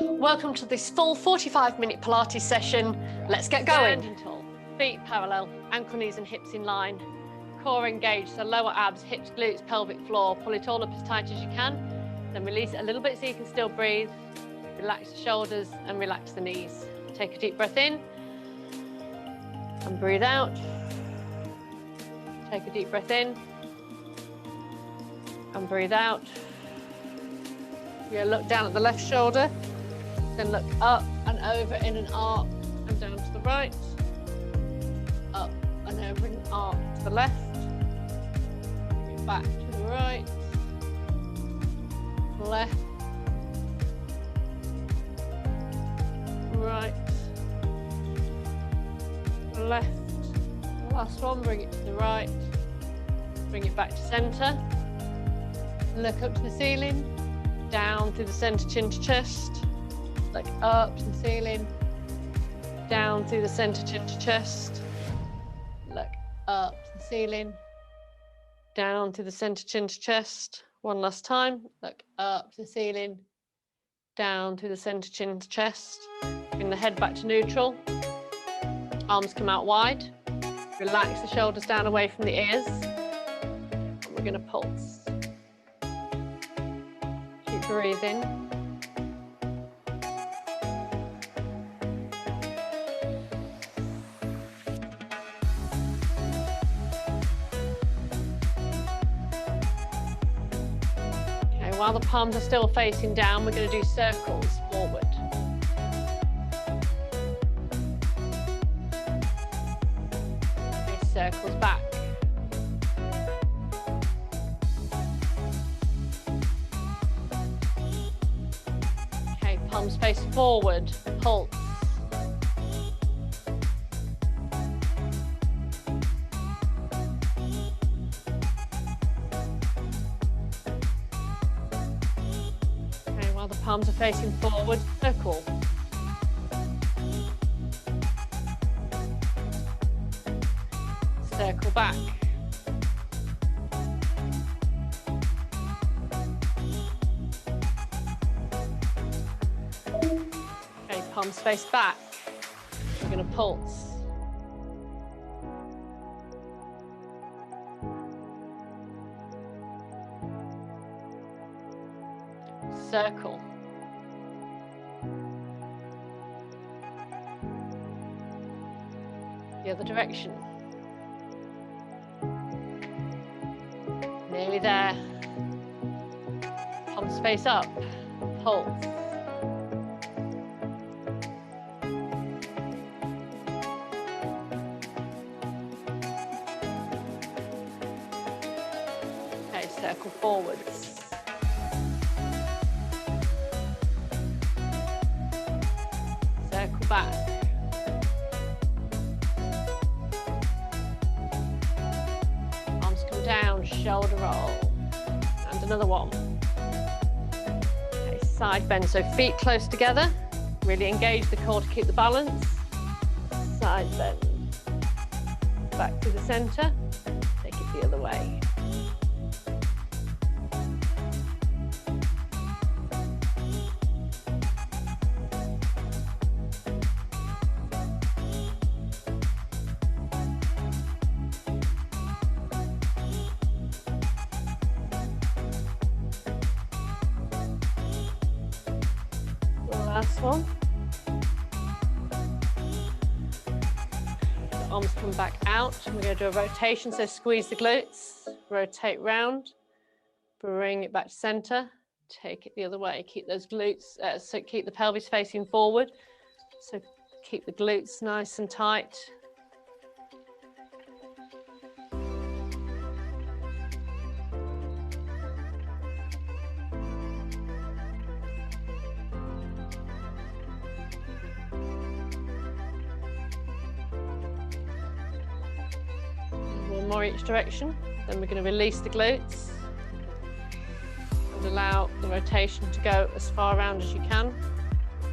Welcome to this full 45-minute Pilates session. Let's get going. Standing tall, feet parallel, ankle, knees and hips in line. Core engaged, so lower abs, hips, glutes, pelvic floor. Pull it all up as tight as you can. Then release it a little bit so you can still breathe. Relax the shoulders and relax the knees. Take a deep breath in and breathe out. Take a deep breath in and breathe out. You look down at the left shoulder, then look up and over in an arc and down to the right, up and over in an arc to the left, bring it back to the right, left, right, left. Last one, bring it to the right, bring it back to centre, look up to the ceiling, down through the centre, chin to chest, look up to the ceiling, down through the centre, chin to chest, look up to the ceiling, down through the centre, chin to chest. One last time, look up to the ceiling, down through the centre, chin to chest. Bring the head back to neutral, arms come out wide, relax the shoulders down away from the ears, and we're going to pulse. Keep breathing. Okay, while the palms are still facing down, we're going to do circles forward. Okay, circles back. Palms face forward, pulse. Okay, while the palms are facing forward, circle. Circle back. Palms face back. We're going to pulse. Circle. The other direction. Nearly there. Palms face up. Pulse. Circle forwards. Circle back. Arms come down, shoulder roll. And another one. Okay, side bend, so feet close together. Really engage the core to keep the balance. Side bend. Back to the centre. Take it the other way. Last one. The arms come back out. We're going to do a rotation, so squeeze the glutes, rotate round, bring it back to centre, take it the other way. Keep those glutes, so keep the pelvis facing forward. So keep the glutes nice and tight. More each direction. Then we're going to release the glutes and allow the rotation to go as far around as you can,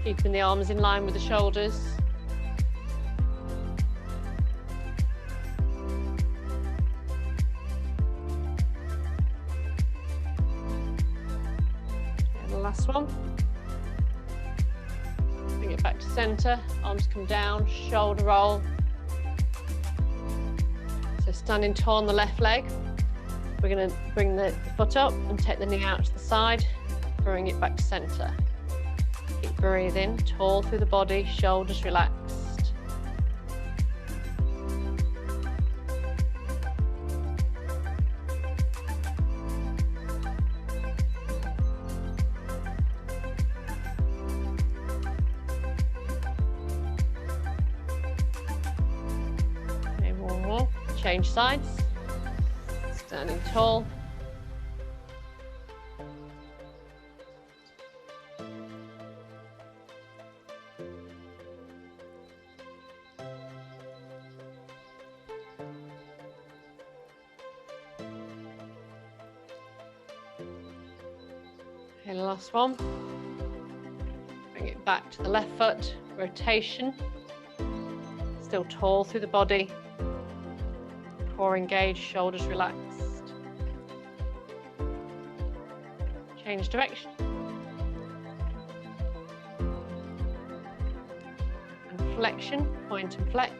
keeping the arms in line with the shoulders. And the last one. back to center, arms come down, shoulder roll. So standing tall on the left leg, we're going to bring the foot up and take the knee out to the side, bring it back to center. Keep breathing, tall through the body, shoulders relaxed. Change sides, standing tall. Okay, last one. Bring it back to the left foot, rotation. Still tall through the body. Core engaged, shoulders relaxed. Change direction. And flexion, point and flex.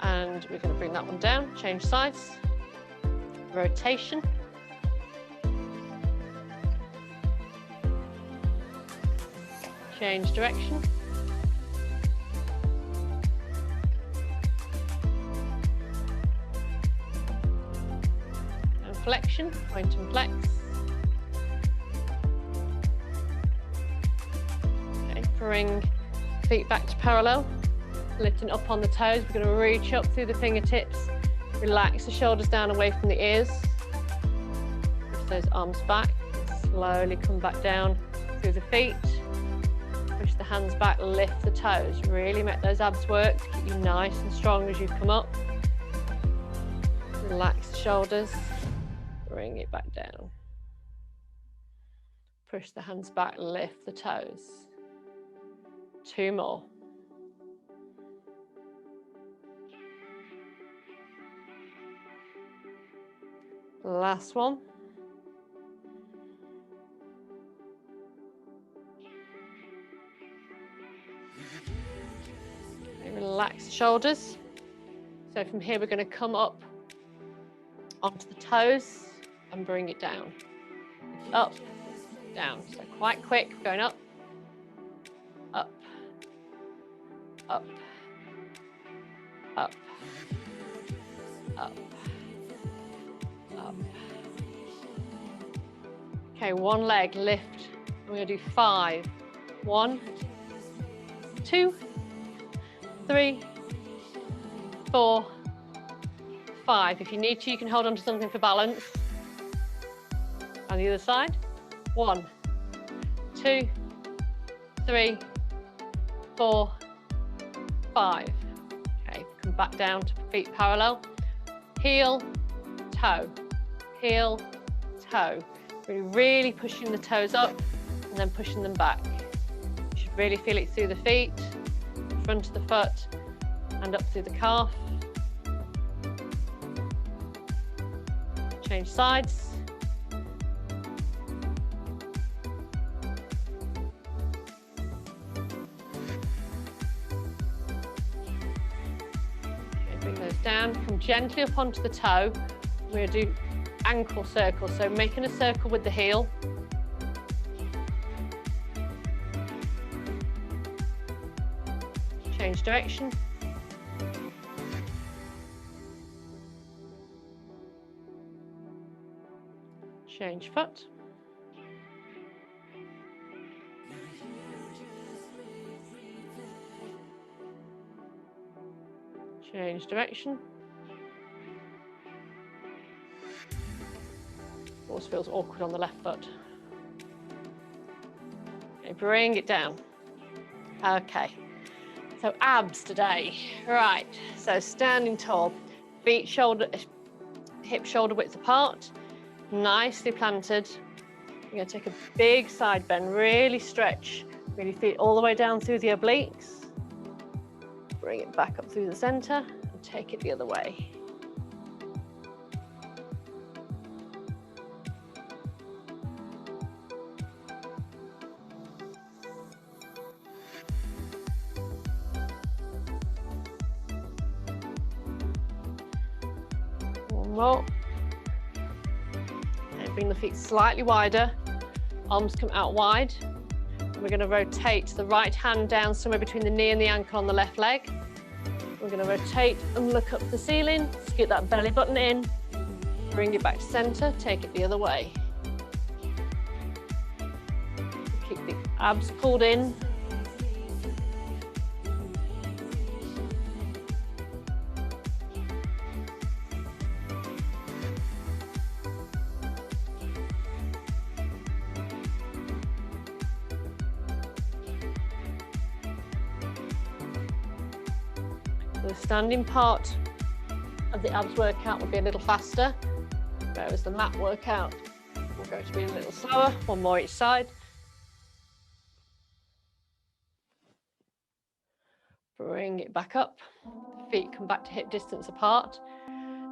And we're going to bring that one down, change sides. Rotation. Change direction. And flexion, point and flex. Okay, bring feet back to parallel, lifting up on the toes. We're going to reach up through the fingertips, relax the shoulders down away from the ears. Push those arms back, slowly come back down through the feet. Push the hands back, lift the toes. Really make those abs work to keep you nice and strong as you come up. Relax the shoulders, bring it back down. Push the hands back, lift the toes. 2 more. Last one. Relax the shoulders. So from here, we're going to come up onto the toes and bring it down. Up, down. So quite quick, going up, up, up, up, up, up. Okay, one leg, lift. We're going to do 5. 1, 2, 3, 4, 5. If you need to, you can hold on to something for balance. On the other side. 1, 2, 3, 4, 5. Okay, come back down to feet parallel. Heel, toe, heel, toe. Really pushing the toes up and then pushing them back. You should really feel it through the feet, front of the foot, and up through the calf. Change sides. Okay, bring those down. Come gently up onto the toe. We're going to do ankle circles, so making a circle with the heel. Change direction. Change foot. Change direction. Always feels awkward on the left foot. Okay, bring it down. Okay, so abs today. Right, so standing tall, feet hip shoulder width apart, nicely planted. You're going to take a big side bend, really stretch, really feet all the way down through the obliques. Bring it back up through the center and take it the other way. more. And bring the feet slightly wider. Arms come out wide. We're going to rotate the right hand down somewhere between the knee and the ankle on the left leg. We're going to rotate and look up the ceiling. Scoot that belly button in. Bring it back to center. Take it the other way. Keep the abs pulled in. The standing part of the abs workout will be a little faster, whereas the mat workout will go to be a little slower. One more each side. Bring it back up. Feet come back to hip distance apart.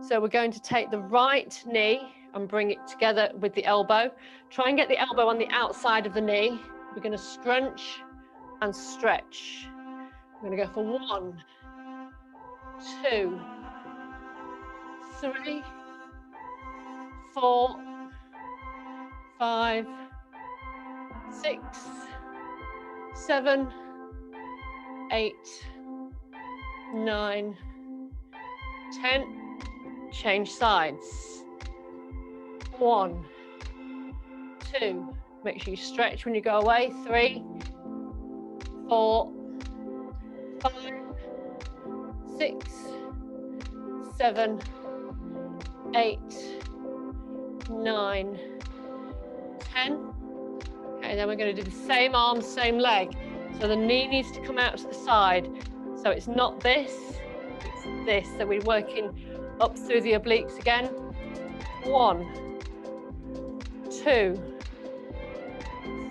So we're going to take the right knee and bring it together with the elbow. Try and get the elbow on the outside of the knee. We're going to scrunch and stretch. We're going to go for 1, 2, 3, 4, 5, 6, 7, 8, 9, 10. Change sides. 1, 2. Make sure you stretch when you go away. 3, 4, 5, 6, 7, 8, 9, 10. Okay, then we're going to do the same arm, same leg. So the knee needs to come out to the side. So it's not this, it's this. So we're working up through the obliques again. 1, 2,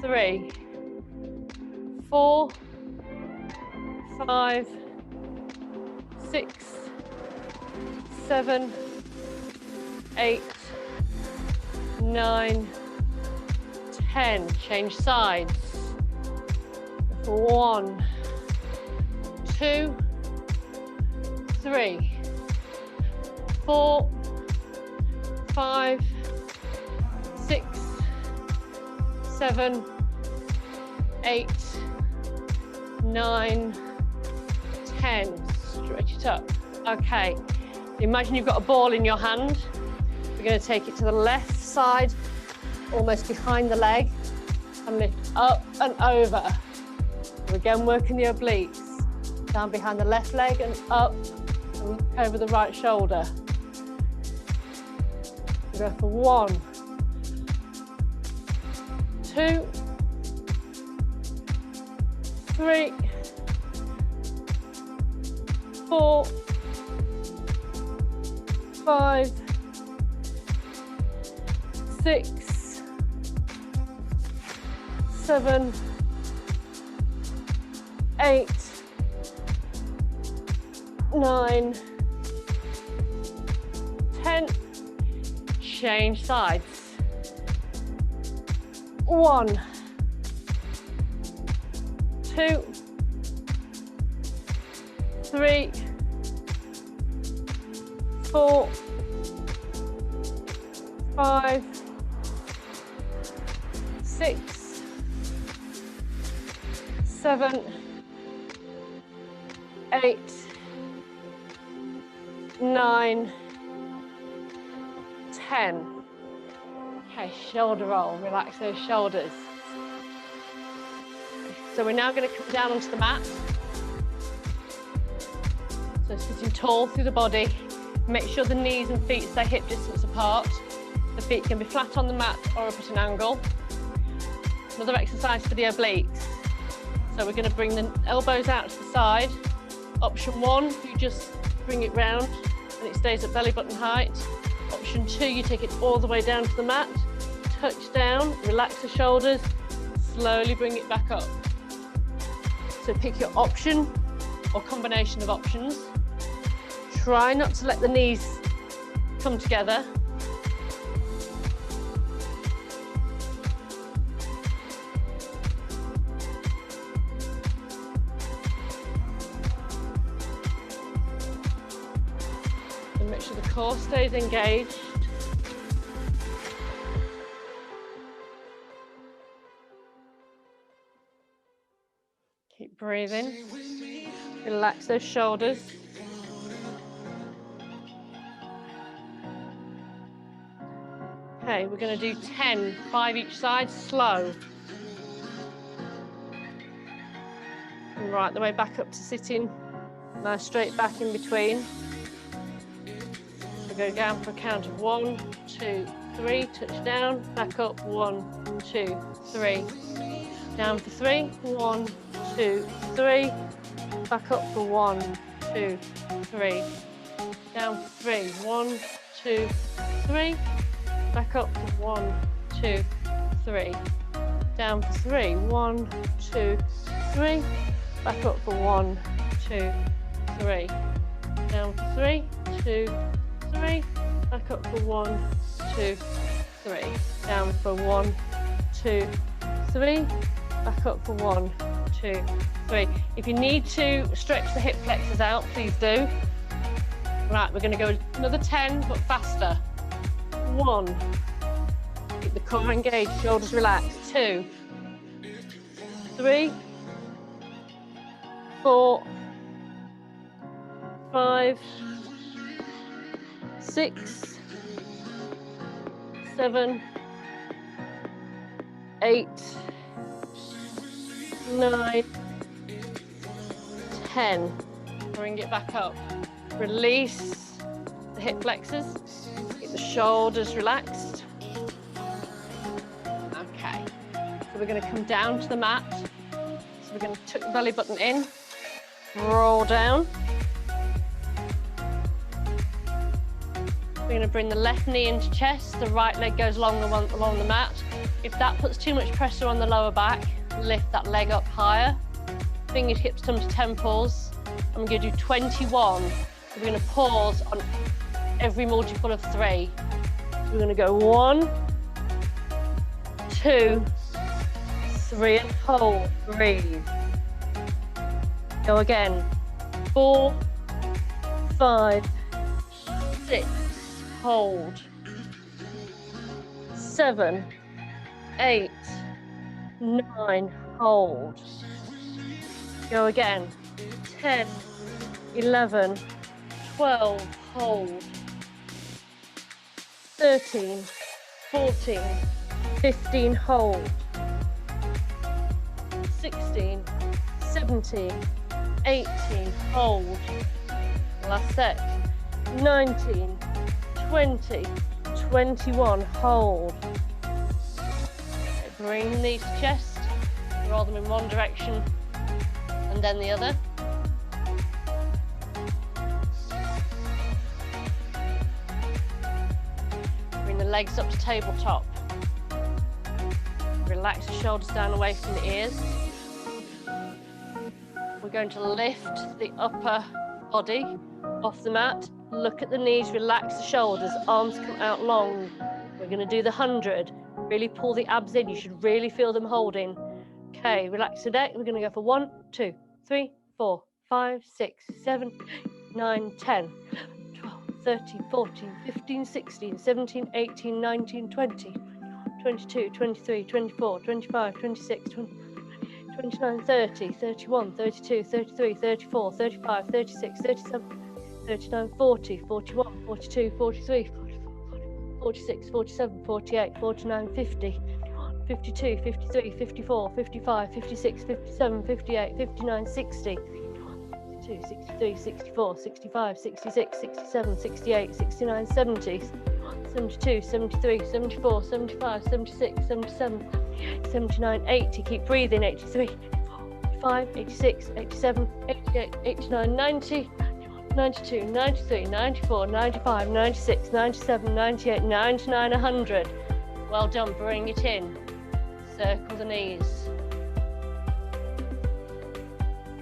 3, 4, 5, 6, 7, 8, 9, 10. Change sides. 1, 2, 3, 4, 5, 6, 7, 8, 9, 10. Stretch it up. Okay. Imagine you've got a ball in your hand. We're going to take it to the left side, almost behind the leg, and lift up and over. We're again working the obliques. Down behind the left leg and up and look over the right shoulder. We go for 1, 2, 3, 4, 5, 6, 7, 8, 9, 10. Change sides. 1, 2, 3, 4, 5, 6, 7, 8, 9, 10. Okay, shoulder roll, relax those shoulders. So we're now going to come down onto the mat. So sitting tall through the body. Make sure the knees and feet stay hip distance apart. The feet can be flat on the mat or up at an angle. Another exercise for the obliques. So we're going to bring the elbows out to the side. Option 1, you just bring it round and it stays at belly button height. Option 2, you take it all the way down to the mat, touch down, relax the shoulders, slowly bring it back up. So pick your option or combination of options. Try not to let the knees come together. And make sure the core stays engaged. Keep breathing. Relax those shoulders. Okay, we're going to do 10, 5 each side, slow. And right the way back up to sitting. Nice straight back in between. We go down for a count of 1, 2, 3, touch down, back up, 1, 2, 3. Down for 3, 1, 2, 3. Back up for 1, 2, 3. Down for 3, 1, 2, 3. Back up for 1, 2, 3. Down for 3, 1, 2, 3. Back up for 1, 2, 3. Down for 3, 2, 3. Back up for 1, 2, 3. Down for 1, 2, 3. Back up for 1, 2, 3. If you need to stretch the hip flexors out, please do. Right, we're going to go another 10, but faster. 1. Keep the core engaged, shoulders relaxed. 2, 3, 4, 5, 6, 7, 8, 9, 10. Bring it back up. Release the hip flexors. Keep the shoulders relaxed. Okay. So we're going to come down to the mat. So we're going to tuck the belly button in, roll down. We're going to bring the left knee into chest. The right leg goes along the mat. If that puts too much pressure on the lower back, lift that leg up higher. Fingertips come to temples. And we're going to do 21. So we're going to pause on every multiple of 3. So we're going to go 1, 2, 3, and hold. Breathe. Go again. 4, 5, 6. Hold. 7, 8, 9. Hold. Go again. 10, 11, 12, hold. 13, 14, 15, hold. 16, 17, 18, hold. Last set. 19, 20, 21, hold. Bring the knees to chest. Roll them in one direction and then the other. Bring the legs up to tabletop. Relax the shoulders down away from the ears. We're going to lift the upper body off the mat. Look at the knees, relax the shoulders, arms come out long. We're going to do the 100. Really pull the abs in. You should really feel them holding. Okay, relax the neck. We're going to go for 1, 2, 3, 4, 5, 6, 7, 8, 9, 10, 12, 13, 14, 15, 16, 17, 18, 19, 20, 22, 23, 24, 25, 26, 29, 30, 31, 32, 33, 34, 35, 36, 37, 39, 40, 41, 42, 43, 46, 47, 48, 49, 50, 52, 53, 54, 55, 56, 57, 58, 59, 60, 62, 63, 64, 65, 66, 67, 68, 69, 70, 72, 73, 74, 75, 76, 77, 79, 80. Keep breathing. 83, 85, 86, 87, 88, 89, 90, 92, 93, 94, 95, 96, 97, 98, 99, 100. Well done. Bring it in. Circle the knees.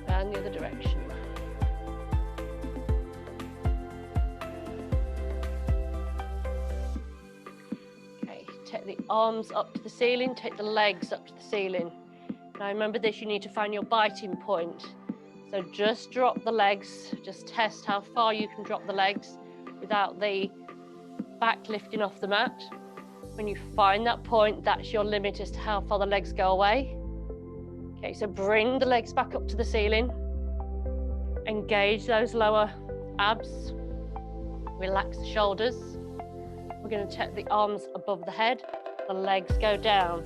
And the other direction. Okay, take the arms up to the ceiling, take the legs up to the ceiling. Now remember this, you need to find your biting point. So just drop the legs, just test how far you can drop the legs. without the back lifting off the mat. When you find that point, that's your limit as to how far the legs go away. Okay, so bring the legs back up to the ceiling. Engage those lower abs. Relax the shoulders. We're going to take the arms above the head. The legs go down.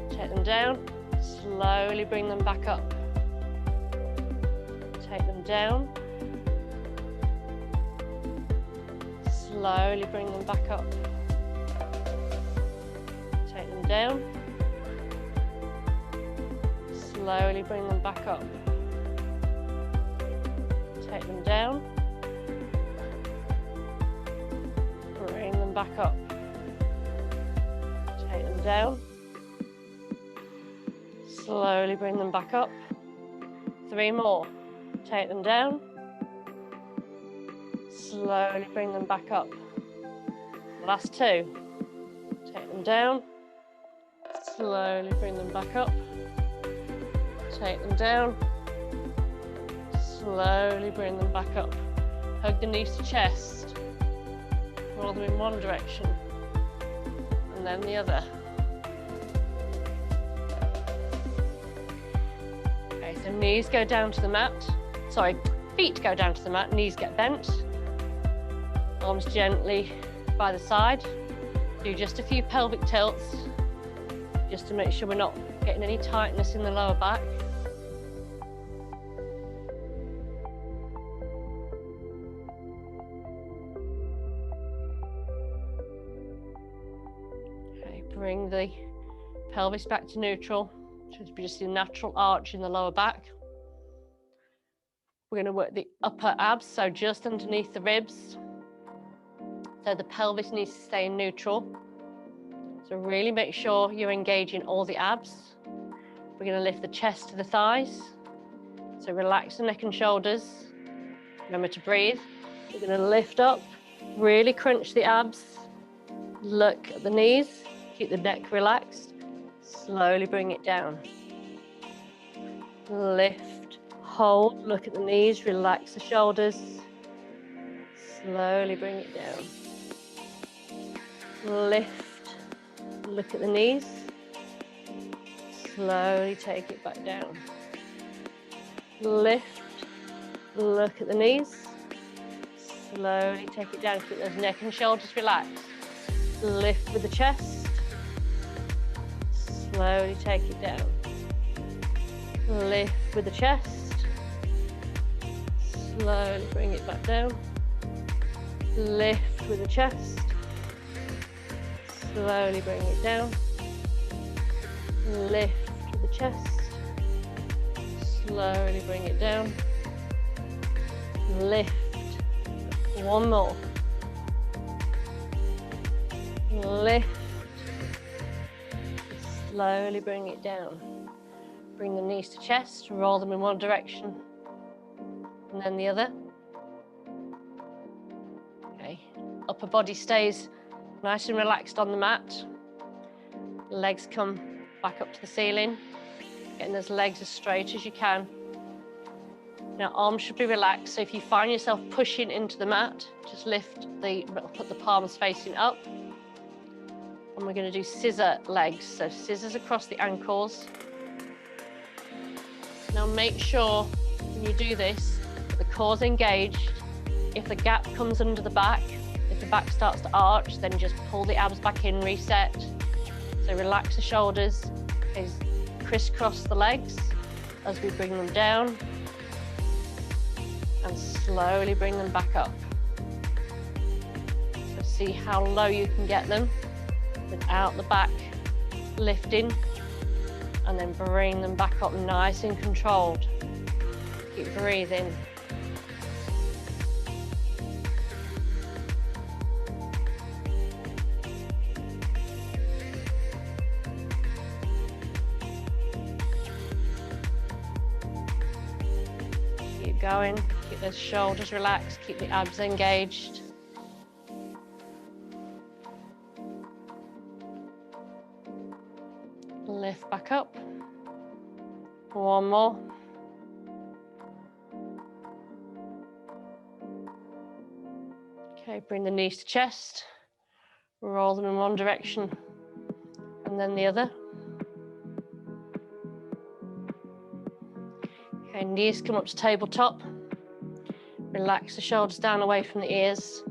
Take them down. Slowly bring them back up. Take them down. Slowly bring them back up. Take them down. Slowly bring them back up. Take them down. Bring them back up. Take them down. Slowly bring them back up. 3 more. Take them down. Slowly bring them back up. Last 2. Take them down. Slowly bring them back up. Take them down. Slowly bring them back up. Hug the knees to chest. Roll them in one direction and then the other. Okay, so knees go down to the mat. Sorry, feet go down to the mat, knees get bent. Arms gently by the side. Do just a few pelvic tilts, just to make sure we're not getting any tightness in the lower back. Okay, bring the pelvis back to neutral. Should be just a natural arch in the lower back. We're going to work the upper abs, so just underneath the ribs. So the pelvis needs to stay in neutral. So really make sure you're engaging all the abs. We're going to lift the chest to the thighs. So relax the neck and shoulders. Remember to breathe. We're going to lift up, really crunch the abs. Look at the knees, keep the neck relaxed. Slowly bring it down. Lift, hold, look at the knees, relax the shoulders. Slowly bring it down. Lift, look at the knees. Slowly take it back down. Lift, look at the knees. Slowly take it down. Keep those neck and shoulders relaxed. Lift with the chest. Slowly take it down. Lift with the chest. Slowly bring it back down. Lift with the chest. Slowly bring it down. Lift with the chest. Slowly bring it down. Lift. 1 more. Lift. Slowly bring it down. Bring the knees to chest, roll them in one direction and then the other. Okay, upper body stays nice and relaxed on the mat. Legs come back up to the ceiling, getting those legs as straight as you can. Now arms should be relaxed, so if you find yourself pushing into the mat, just put the palms facing up. And we're going to do scissor legs, so scissors across the ankles. Now make sure when you do this, that the core's engaged. If the gap comes under the back, if the back starts to arch, then just pull the abs back in, reset. So relax the shoulders, crisscross the legs as we bring them down and slowly bring them back up. So see how low you can get them without the back lifting, and then bring them back up nice and controlled. Keep breathing. Keep going, keep those shoulders relaxed, keep the abs engaged. Lift back up. 1 more. bring the knees to chest, roll them in one direction and then the other. Okay, knees come up to tabletop. Relax the shoulders down away from the ears.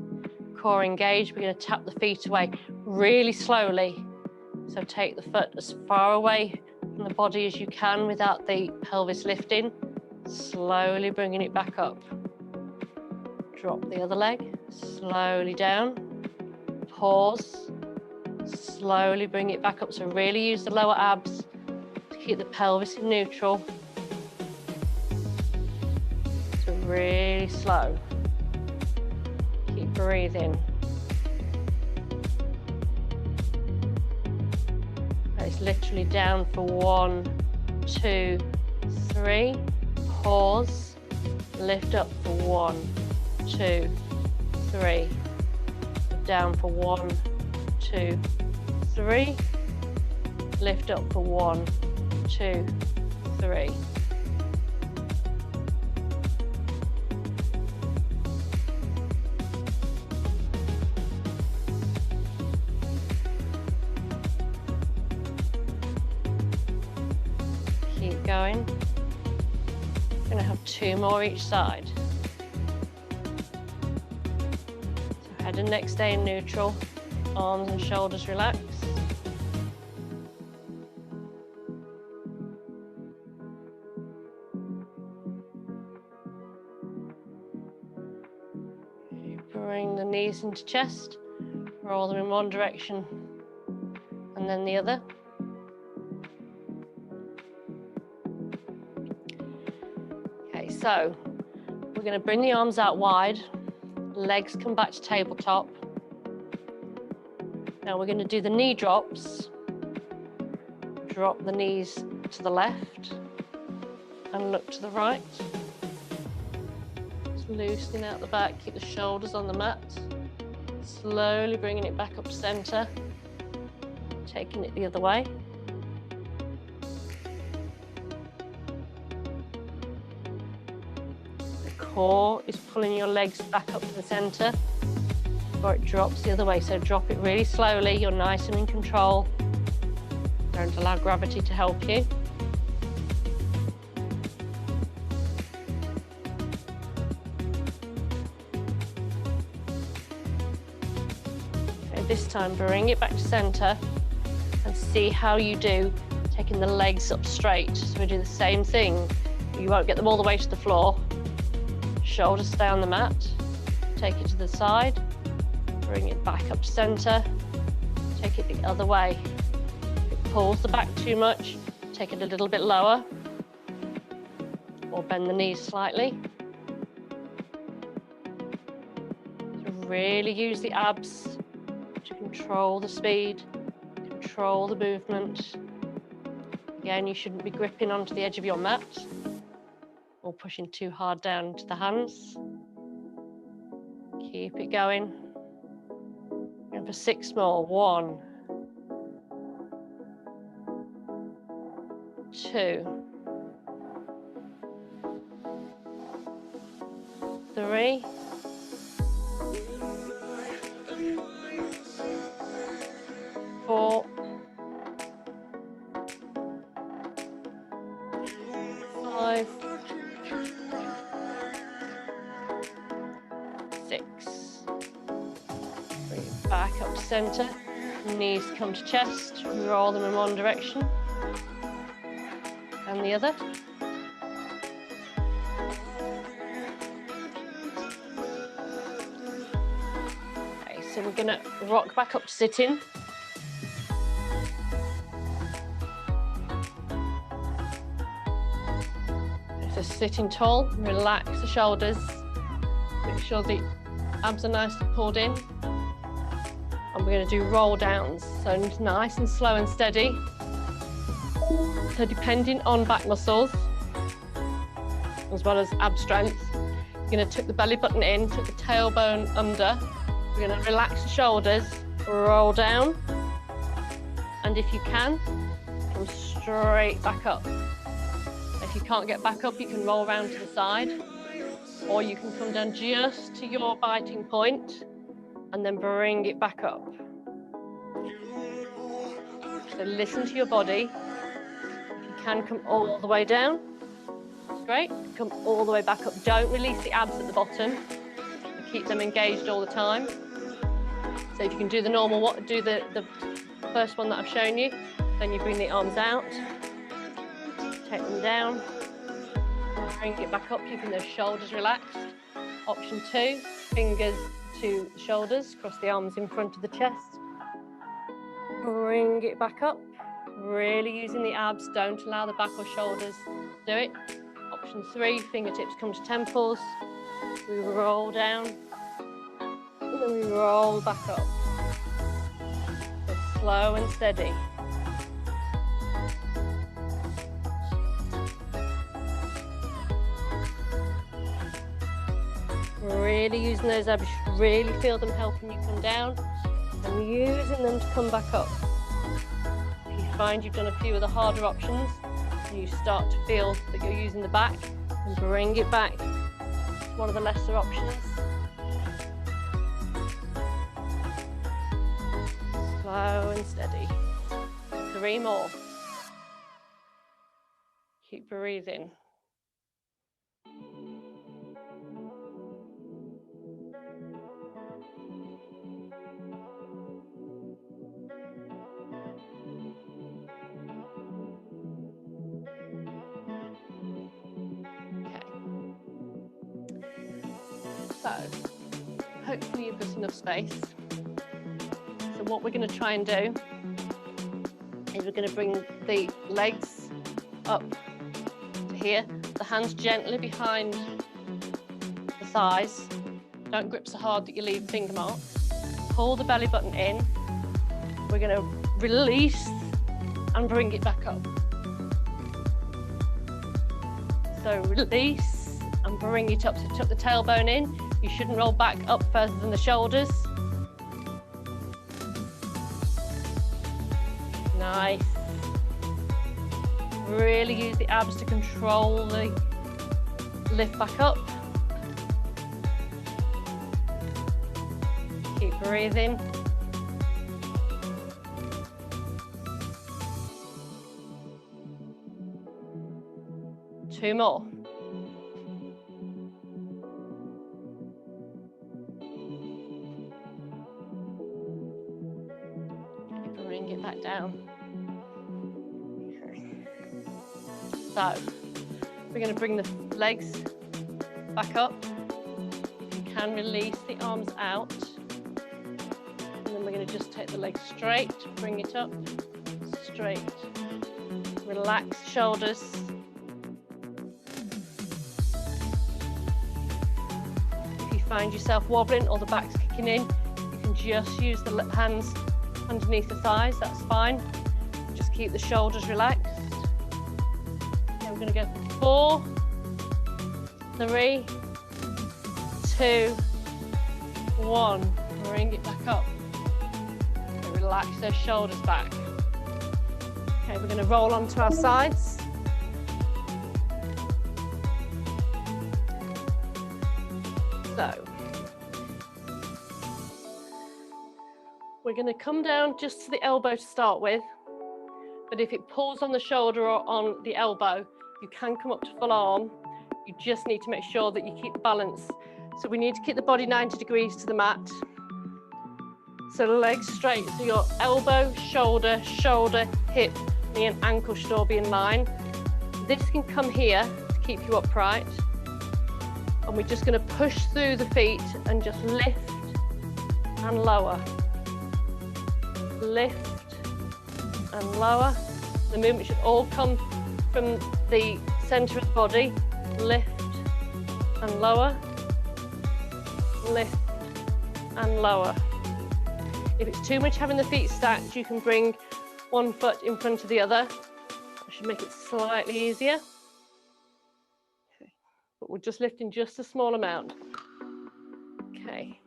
Core engaged. We're going to tap the feet away really slowly. So take the foot as far away from the body as you can without the pelvis lifting. Slowly bringing it back up. Drop the other leg. Slowly down. Pause. Slowly bring it back up. So really use the lower abs to keep the pelvis in neutral. So really slow. Keep breathing. It's literally down for 1, 2, 3. Pause. Lift up for 1, 2, 3. Down for 1, 2, 3. Lift up for 1, 2, 3. Keep going. We're going to have 2 more each side. So head and neck stay in neutral. Arms and shoulders relax. Bring the knees into chest. Roll them in one direction and then the other. Okay, so we're going to bring the arms out wide. Legs come back to tabletop. Now we're going to do the knee drops. Drop the knees to the left and look to the right. Just loosening out the back, keep the shoulders on the mat. Slowly bringing it back up to center. Taking it the other way. The core is pulling your legs back up to the center. Or it drops the other way, so drop it really slowly. You're nice and in control. Don't allow gravity to help you. Okay, this time bring it back to center and see how you do taking the legs up straight. So we do the same thing. You won't get them all the way to the floor. Shoulders stay on the mat. Take it to the side. Bring it back up to center, take it the other way. If it pulls the back too much, take it a little bit lower, or bend the knees slightly. So really use the abs to control the speed, control the movement. Again, you shouldn't be gripping onto the edge of your mat or pushing too hard down into the hands. Keep it going. And for 6 more. 1, 2, 3, 4, 5, 6. Bring it back up to center. Knees come to chest. Roll them in one direction and the other. Okay, so we're going to rock back up to sitting. So sitting tall, relax the shoulders. Make sure the abs are nicely pulled in. And we're going to do roll downs. So nice and slow and steady. So depending on back muscles, as well as ab strength, you're going to tuck the belly button in, tuck the tailbone under. We're going to relax the shoulders, roll down. And if you can, come straight back up. If you can't get back up, you can roll around to the side, or you can come down just to your biting point and then bring it back up. So listen to your body. If you can, come all the way down. That's great. Come all the way back up. Don't release the abs at the bottom. Keep them engaged all the time. So if you can do the normal, do the first one that I've shown you, then you bring the arms out, take them down, bring it back up, keeping those shoulders relaxed. Option 2, fingers to shoulders, cross the arms in front of the chest. Bring it back up, really using the abs, don't allow the back or shoulders to do it. Option 3, fingertips come to temples, we roll down, and then we roll back up. So slow and steady. Really using those abs, really feel them helping you come down and using them to come back up. If you find you've done a few of the harder options and you start to feel that you're using the back, and bring it back to one of the lesser options. Slow and steady. 3 more. Keep breathing. So, hopefully you've got enough space. So what we're going to try and do is we're going to bring the legs up to here, the hands gently behind the thighs. Don't grip so hard that you leave finger marks. Pull the belly button in. We're going to release and bring it back up. So release and bring it up. So tuck the tailbone in. You shouldn't roll back up further than the shoulders. Nice. Really use the abs to control the lift back up. Keep breathing. Two more. Bring it back down. So, we're going to bring the legs back up. If you can, release the arms out. And then we're going to just take the legs straight, bring it up, straight. Relax the shoulders. If you find yourself wobbling or the back's kicking in, you can just use the hands underneath the thighs, that's fine. Just keep the shoulders relaxed. Okay, we're going to go for 4, 3, 2, 1. Bring it back up. Okay, relax those shoulders back. Okay, we're going to roll onto our sides. So, we're going to come down just to the elbow to start with, but if it pulls on the shoulder or on the elbow, you can come up to full arm. You just need to make sure that you keep the balance. So we need to keep the body 90 degrees to the mat. So legs straight, so your elbow, shoulder, shoulder, hip, knee and ankle should all be in line. This can come here to keep you upright. And we're just going to push through the feet and just lift and lower. Lift and lower. The movement should all come from the center of the body. Lift and lower. Lift and lower. If it's too much having the feet stacked, you can bring one foot in front of the other. That should make it slightly easier. Okay. But we're just lifting just a small amount. Okay.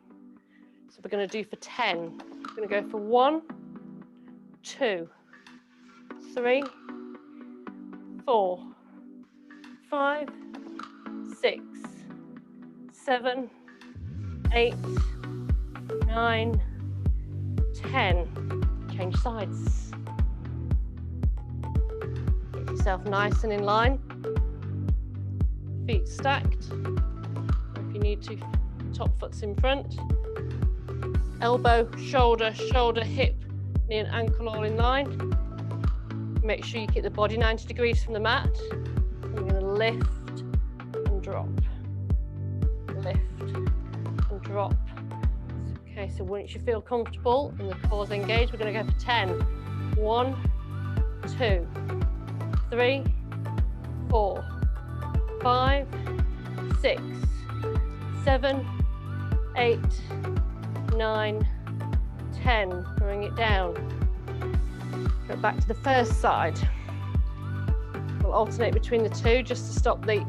So we're going to do for 10. We're going to go for 1, 2, 3, 4, 5, 6, 7, 8, 9, 10. Change sides. Get yourself nice and in line. Feet stacked. If you need to, top foot's in front. Elbow, shoulder, shoulder, hip, knee and ankle all in line. Make sure you keep the body 90 degrees from the mat. We're going to lift and drop. Lift and drop. Okay, so once you feel comfortable and the core's engaged, we're going to go for 10. 1, 2, 3, 4, 5, 6, 7, 8, 9, 10. Bring it down. Go back to the first side. We'll alternate between the two just to stop the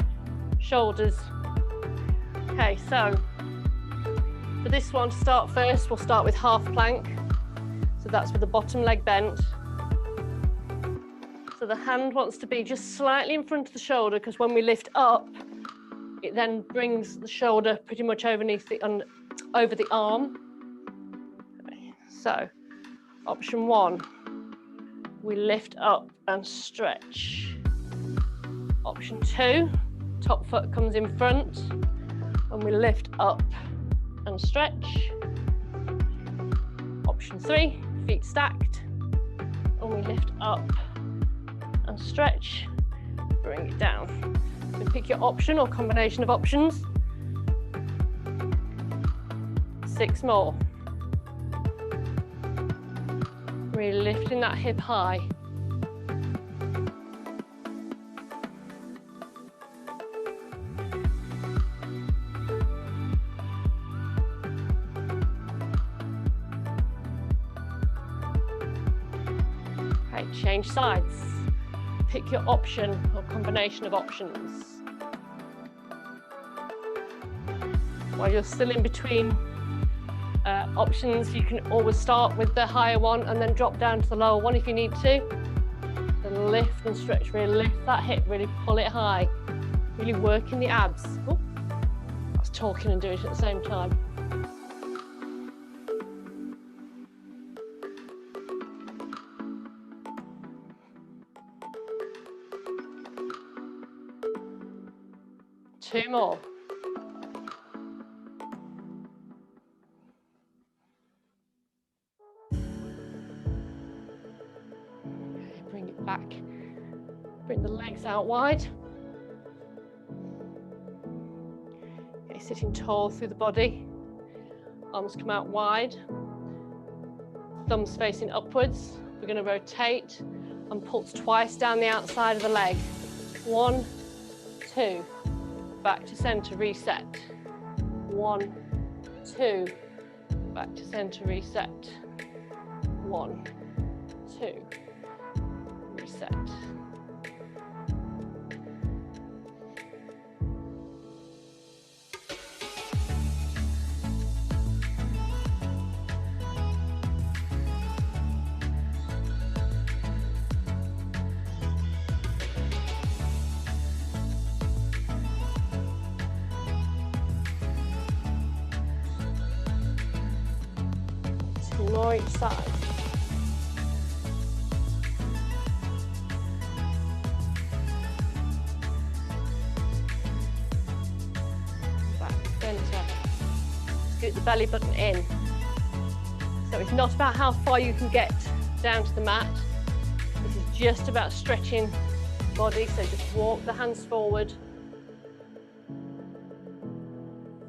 shoulders. Okay, so for this one to start first, we'll start with half plank. So that's with the bottom leg bent. So the hand wants to be just slightly in front of the shoulder, because when we lift up, it then brings the shoulder pretty much underneath the over the arm. Okay, so option 1, we lift up and stretch. Option 2, top foot comes in front and we lift up and stretch. Option 3, feet stacked and we lift up and stretch, bring it down. So pick your option or combination of options. 6 more. Really lifting that hip high. Okay, change sides. Pick your option or combination of options. While you're still in between options, you can always start with the higher one and then drop down to the lower one if you need to. Then lift and stretch, really lift that hip, really pull it high, really working the abs. Oh, I was talking and doing it at the same time. Two more. Back, bring the legs out wide. Okay, sitting tall through the body, arms come out wide, thumbs facing upwards. We're going to rotate and pulse twice down the outside of the leg. 1, 2, back to center, reset. 1, 2, back to center, reset. 1, 2. Reset. Two more each side. Scoot the belly button in. So it's not about how far you can get down to the mat. This is just about stretching the body. So just walk the hands forward.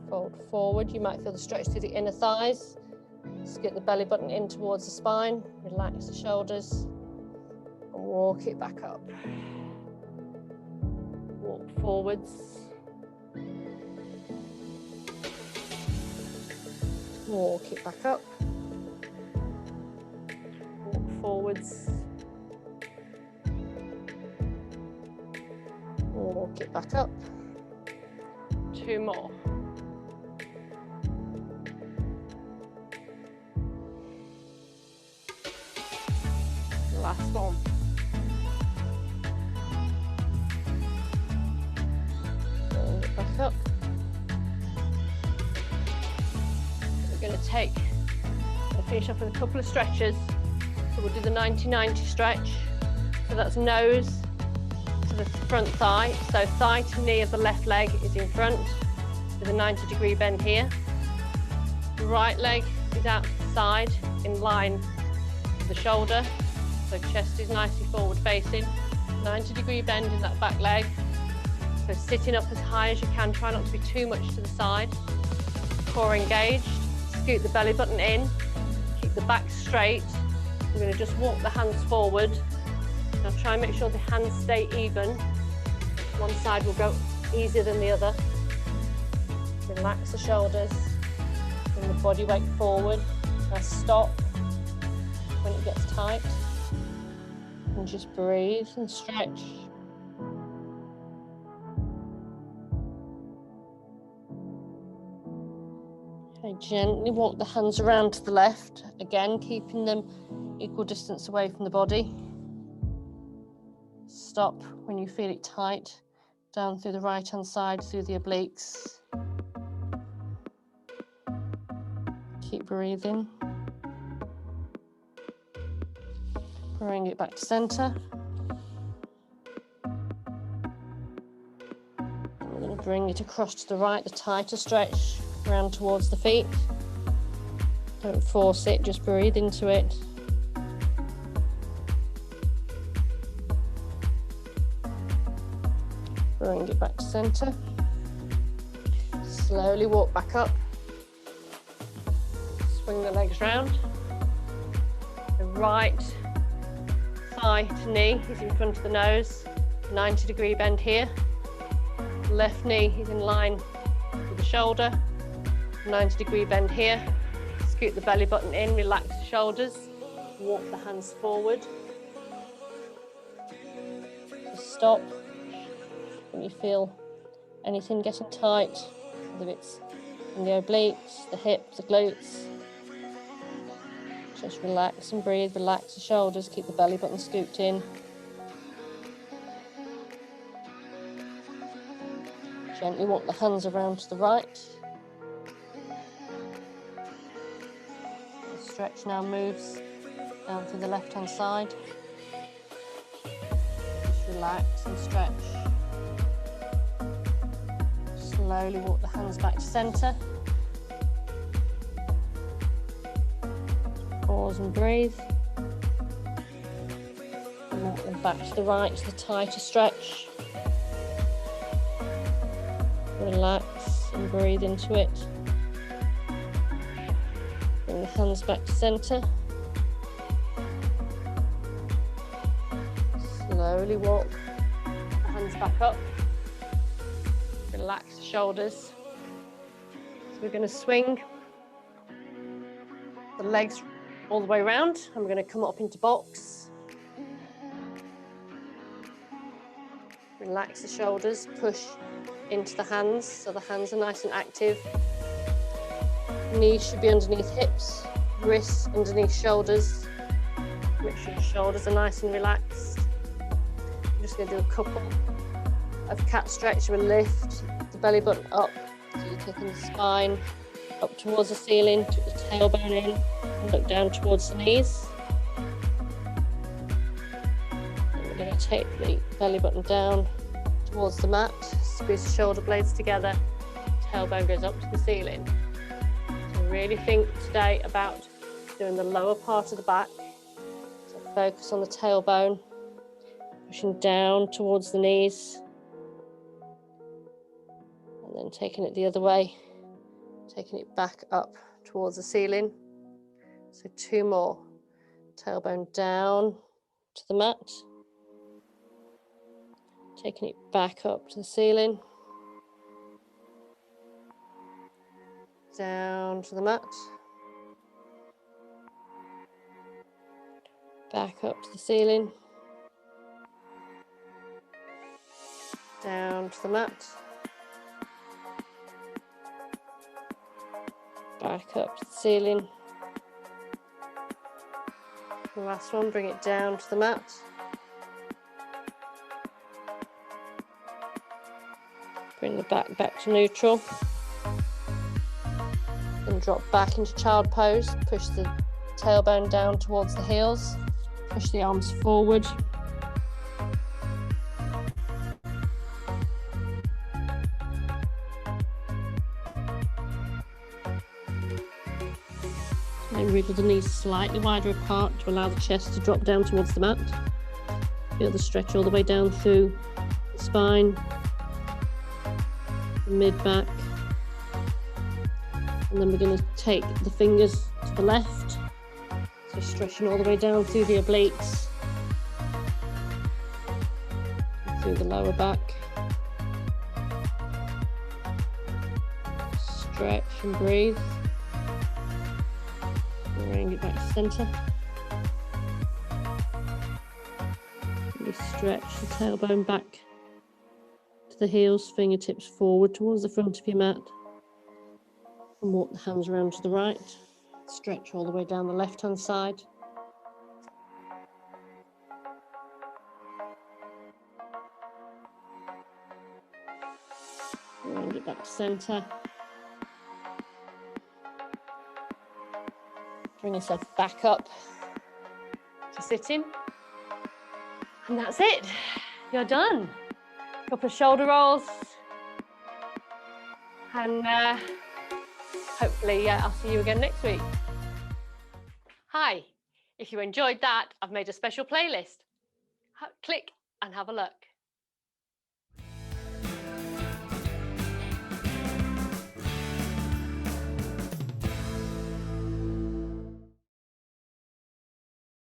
Fold forward. You might feel the stretch through the inner thighs. Scoot the belly button in towards the spine. Relax the shoulders. And walk it back up. Walk forwards. Walk it back up. Walk forwards. Walk it back up. 2 more. The last one. Bring it back up. We're going to take Finish off with a couple of stretches. So we'll do the 90-90 stretch. So that's nose to the front thigh. So thigh to knee of the left leg is in front with a 90-degree bend here. The right leg is out to the side in line with the shoulder. So chest is nicely forward facing. 90-degree bend in that back leg. So sitting up as high as you can, try not to be too much to the side. Core engaged, scoot the belly button in, keep the back straight. We're going to just walk the hands forward. Now try and make sure the hands stay even. One side will go easier than the other. Relax the shoulders, bring the body weight forward. Now stop when it gets tight. And just breathe and stretch. Okay, gently walk the hands around to the left, again keeping them equal distance away from the body. Stop when you feel it tight, down through the right hand side, through the obliques. Keep breathing. Bring it back to centre. We're going to bring it across to the right, the tighter stretch, round towards the feet. Don't force it, just breathe into it. Bring it back to centre. Slowly walk back up. Swing the legs round. The right thigh to knee is in front of the nose. 90-degree bend here. Left knee is in line with the shoulder. 90-degree bend here. Scoot the belly button in, relax the shoulders. Walk the hands forward. Just stop when you feel anything getting tight, whether it's in the obliques, the hips, the glutes. Just relax and breathe, relax the shoulders, keep the belly button scooped in. Gently walk the hands around to the right. The stretch now moves down through the left-hand side. Just relax and stretch. Slowly walk the hands back to centre. Pause and breathe. And walk them back to the right, to the tighter stretch. Relax and breathe into it. Bring the hands back to centre. Slowly walk the hands back up. Relax the shoulders. So we're going to swing the legs all the way around, and we're going to come up into box. Relax the shoulders, push into the hands, so the hands are nice and active. Knees should be underneath hips, wrists underneath shoulders. Make sure the shoulders are nice and relaxed. I'm just going to do a couple of cat stretch. We'll lift the belly button up, so you're taking the spine up towards the ceiling, took the tailbone in, and look down towards the knees. And we're going to take the belly button down towards the mat, squeeze the shoulder blades together, tailbone goes up to the ceiling. So really think today about doing the lower part of the back. So focus on the tailbone, pushing down towards the knees, and then taking it the other way, taking it back up towards the ceiling. So 2 more. Tailbone down to the mat, taking it back up to the ceiling, down to the mat, back up to the ceiling, down to the mat, back up to the ceiling. The last one, bring it down to the mat. Bring the back to neutral. And drop back into child pose. Push the tailbone down towards the heels. Push the arms forward. Then wriggle the knees slightly wider apart to allow the chest to drop down towards the mat. Feel the stretch all the way down through the spine, the mid-back. And then we're going to take the fingers to the left. So stretching all the way down through the obliques, through the lower back. Stretch and breathe. Bring it back to centre. Really stretch the tailbone back to the heels, fingertips forward towards the front of your mat. And walk the hands around to the right. Stretch all the way down the left-hand side. Bring it back to centre. Bring yourself back up to sitting. And that's it. You're done. Couple of shoulder rolls. And hopefully I'll see you again next week. Hi. If you enjoyed that, I've made a special playlist. Click and have a look.